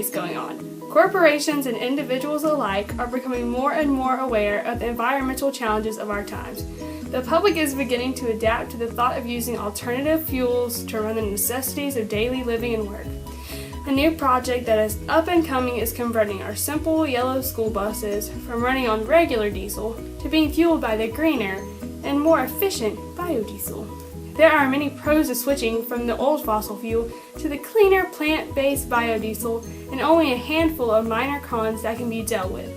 race going on. Corporations and individuals alike are becoming more and more aware of the environmental challenges of our times. The public is beginning to adapt to the thought of using alternative fuels to run the necessities of daily living and work. A new project that is up and coming is converting our simple yellow school buses from running on regular diesel to being fueled by the greener and more efficient biodiesel. There are many pros to switching from the old fossil fuel to the cleaner plant-based biodiesel, and only a handful of minor cons that can be dealt with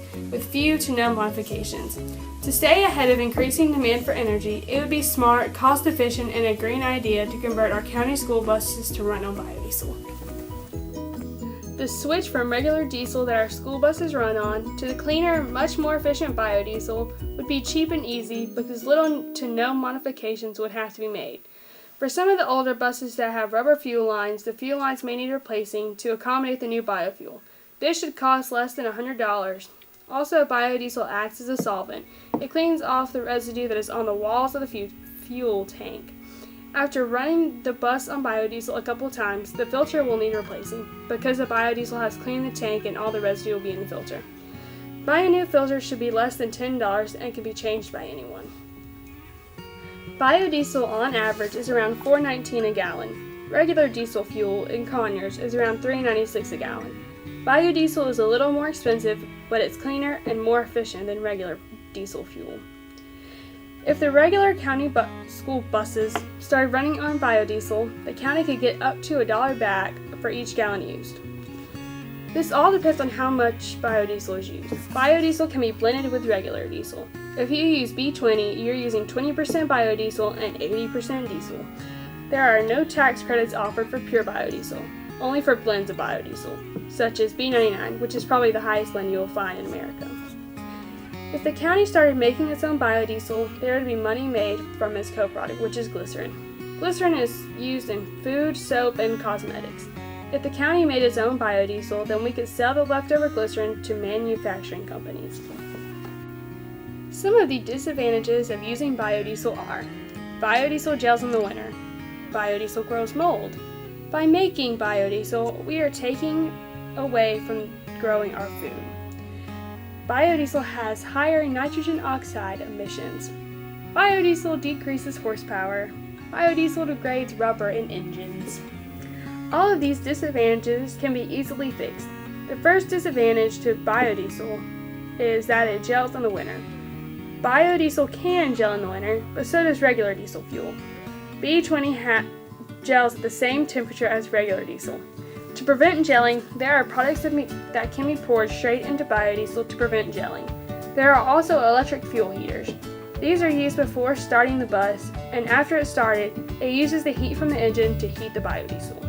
few to no modifications. To stay ahead of increasing demand for energy, it would be smart, cost-efficient, and a green idea to convert our county school buses to run on biodiesel. The switch from regular diesel that our school buses run on to the cleaner, much more efficient biodiesel would be cheap and easy because little to no modifications would have to be made. For some of the older buses that have rubber fuel lines, the fuel lines may need replacing to accommodate the new biofuel. This should cost less than $100. Also, biodiesel acts as a solvent. It cleans off the residue that is on the walls of the fuel tank. After running the bus on biodiesel a couple times, the filter will need replacing, because the biodiesel has cleaned the tank and all the residue will be in the filter. Buying a new filter should be less than $10 and can be changed by anyone. Biodiesel on average is around $4.19 a gallon. Regular diesel fuel in Conyers is around $3.96 a gallon. Biodiesel is a little more expensive, but it's cleaner and more efficient than regular diesel fuel. If the regular county school buses started running on biodiesel, the county could get up to $1 back for each gallon used. This all depends on how much biodiesel is used. Biodiesel can be blended with regular diesel. If you use B20, you're using 20% biodiesel and 80% diesel. There are no tax credits offered for pure biodiesel, only for blends of biodiesel, such as B99, which is probably the highest blend you'll find in America. If the county started making its own biodiesel, there would be money made from its co-product, which is glycerin. Glycerin is used in food, soap, and cosmetics. If the county made its own biodiesel, then we could sell the leftover glycerin to manufacturing companies. Some of the disadvantages of using biodiesel are: biodiesel gels in the winter. Biodiesel grows mold. By making biodiesel, we are taking away from growing our food. Biodiesel has higher nitrogen oxide emissions. Biodiesel decreases horsepower. Biodiesel degrades rubber in engines. All of these disadvantages can be easily fixed. The first disadvantage to biodiesel is that it gels in the winter. Biodiesel can gel in the winter, but so does regular diesel fuel. B20 gels at the same temperature as regular diesel. To prevent gelling, there are products that can be poured straight into biodiesel to prevent gelling. There are also electric fuel heaters. These are used before starting the bus, and after it's started, it uses the heat from the engine to heat the biodiesel.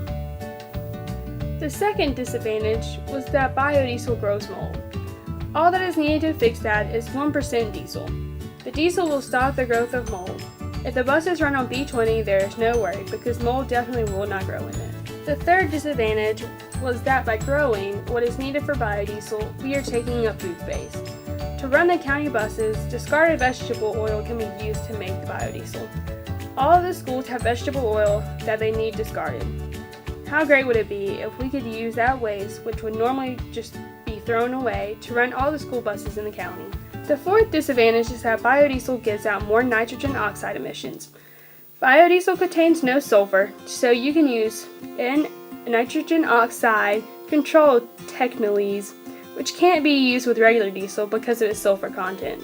The second disadvantage was that biodiesel grows mold. All that is needed to fix that is 1% diesel. The diesel will stop the growth of mold. If the buses run on B20, there is no worry, because mold definitely will not grow in it. The third disadvantage was that by growing what is needed for biodiesel, we are taking up food space. To run the county buses, discarded vegetable oil can be used to make the biodiesel. All of the schools have vegetable oil that they need discarded. How great would it be if we could use that waste, which would normally just be thrown away, to run all the school buses in the county? The fourth disadvantage is that biodiesel gives out more nitrogen oxide emissions. Biodiesel contains no sulfur, so you can use nitrogen oxide control technologies, which can't be used with regular diesel because of its sulfur content.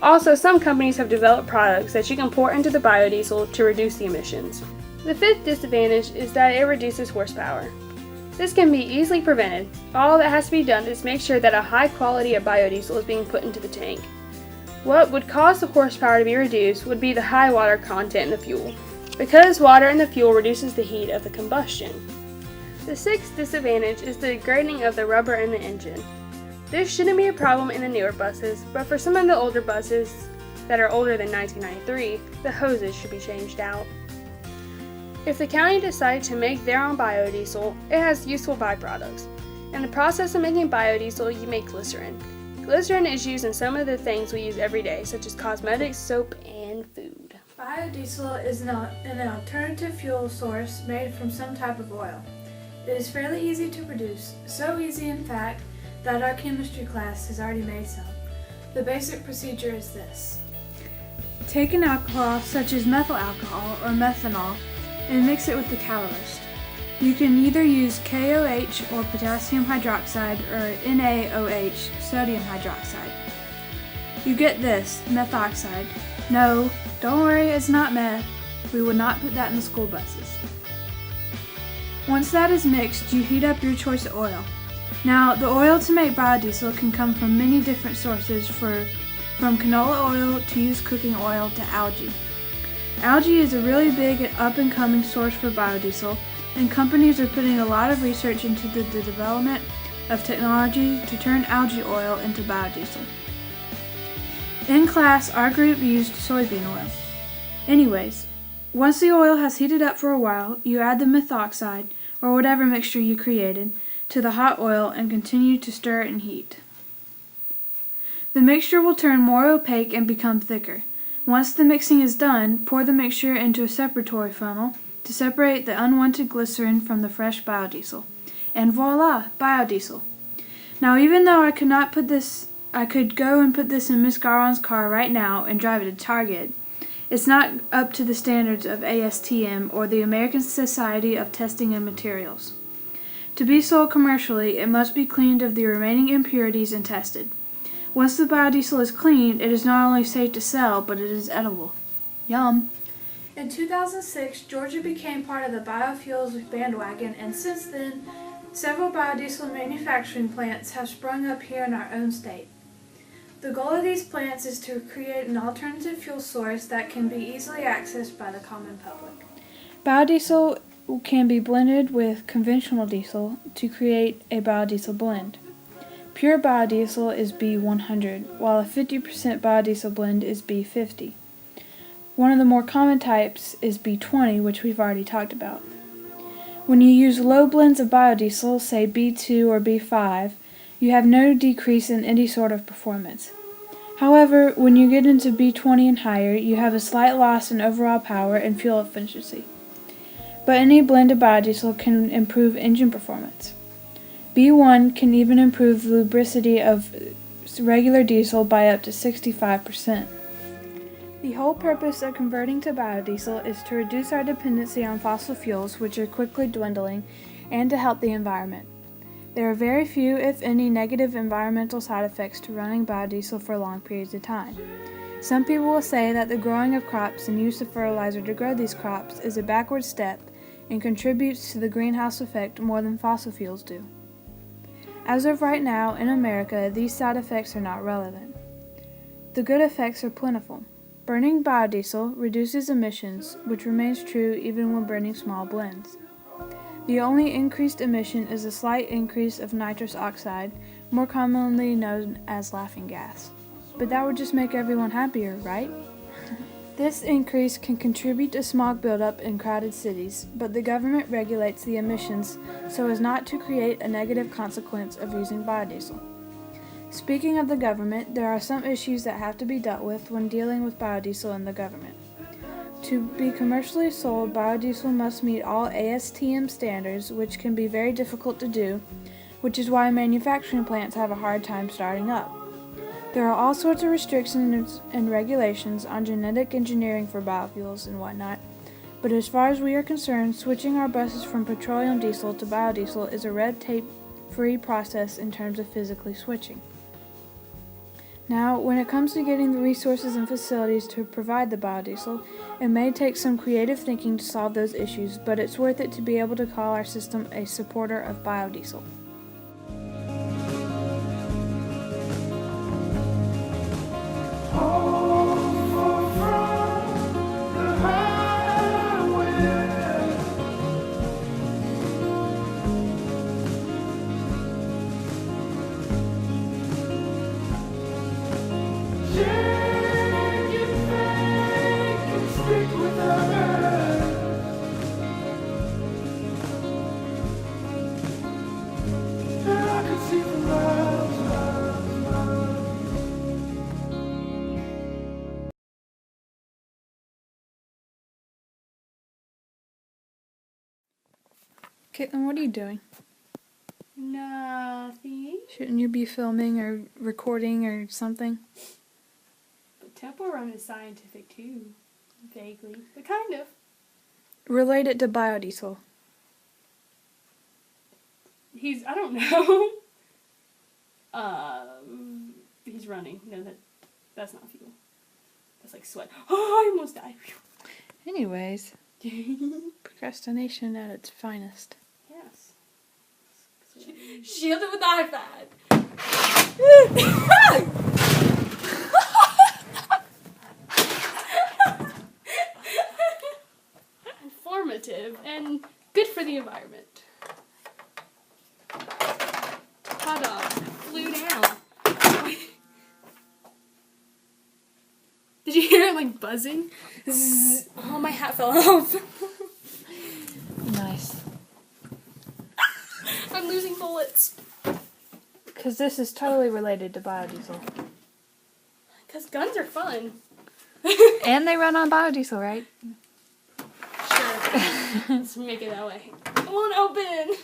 Also, some companies have developed products that you can pour into the biodiesel to reduce the emissions. The fifth disadvantage is that it reduces horsepower. This can be easily prevented. All that has to be done is make sure that a high quality of biodiesel is being put into the tank. What would cause the horsepower to be reduced would be the high water content in the fuel, because water in the fuel reduces the heat of the combustion. The sixth disadvantage is the degrading of the rubber in the engine. This shouldn't be a problem in the newer buses, but for some of the older buses that are older than 1993, the hoses should be changed out. If the county decided to make their own biodiesel, it has useful byproducts. In the process of making biodiesel, you make glycerin. Glycerin is used in some of the things we use every day, such as cosmetics, soap, and food. Biodiesel is an alternative fuel source made from some type of oil. It is fairly easy to produce, so easy in fact that our chemistry class has already made some. The basic procedure is this. Take an alcohol such as methyl alcohol or methanol and mix it with the catalyst. You can either use KOH or potassium hydroxide or NaOH, sodium hydroxide. You get this, methoxide. No, don't worry, it's not meth. We would not put that in the school buses. Once that is mixed, you heat up your choice of oil. Now, the oil to make biodiesel can come from many different sources, from canola oil to used cooking oil to algae. Algae is a really big and up-and-coming source for biodiesel, and companies are putting a lot of research into the development of technology to turn algae oil into biodiesel. In class, our group used soybean oil. Anyways, once the oil has heated up for a while, you add the methoxide, or whatever mixture you created, to the hot oil and continue to stir and heat. The mixture will turn more opaque and become thicker. Once the mixing is done, pour the mixture into a separatory funnel to separate the unwanted glycerin from the fresh biodiesel. And voila, biodiesel. Now, even though I could go and put this in Miss Garland's car right now and drive it to Target, it's not up to the standards of ASTM or the American Society of Testing and Materials. To be sold commercially, it must be cleaned of the remaining impurities and tested. Once the biodiesel is cleaned, it is not only safe to sell, but it is edible. Yum! In 2006, Georgia became part of the Biofuels bandwagon, and since then, several biodiesel manufacturing plants have sprung up here in our own state. The goal of these plants is to create an alternative fuel source that can be easily accessed by the common public. Biodiesel can be blended with conventional diesel to create a biodiesel blend. Pure biodiesel is B100, while a 50% biodiesel blend is B50. One of the more common types is B20, which we've already talked about. When you use low blends of biodiesel, say B2 or B5, you have no decrease in any sort of performance. However, when you get into B20 and higher, you have a slight loss in overall power and fuel efficiency. But any blend of biodiesel can improve engine performance. B1 can even improve the lubricity of regular diesel by up to 65%. The whole purpose of converting to biodiesel is to reduce our dependency on fossil fuels, which are quickly dwindling, and to help the environment. There are very few, if any, negative environmental side effects to running biodiesel for long periods of time. Some people will say that the growing of crops and use of fertilizer to grow these crops is a backward step and contributes to the greenhouse effect more than fossil fuels do. As of right now, in America, these side effects are not relevant. The good effects are plentiful. Burning biodiesel reduces emissions, which remains true even when burning small blends. The only increased emission is a slight increase of nitrous oxide, more commonly known as laughing gas. But that would just make everyone happier, right? This increase can contribute to smog buildup in crowded cities, but the government regulates the emissions so as not to create a negative consequence of using biodiesel. Speaking of the government, there are some issues that have to be dealt with when dealing with biodiesel in the government. To be commercially sold, biodiesel must meet all ASTM standards, which can be very difficult to do, which is why manufacturing plants have a hard time starting up. There are all sorts of restrictions and regulations on genetic engineering for biofuels and whatnot, but as far as we are concerned, switching our buses from petroleum diesel to biodiesel is a red tape-free process in terms of physically switching. Now, when it comes to getting the resources and facilities to provide the biodiesel, it may take some creative thinking to solve those issues, but it's worth it to be able to call our system a supporter of biodiesel. Caitlin, what are you doing? Nothing. Shouldn't you be filming or recording or something? But Temple Run is scientific too. Vaguely. But kind of. Relate it to biodiesel. I don't know. He's running. No, that's not fuel. That's like sweat. Oh, I almost died. Anyways, procrastination at its finest. Yes. Shield it with the iPad. Informative and good for the environment. Hot dog flew down. Did you hear it like buzzing? Zzz. Oh, my hat fell off. Nice. I'm losing bullets. Because this is totally related to biodiesel. Because guns are fun. And they run on biodiesel, right? Sure. Let's make it that way. It won't open.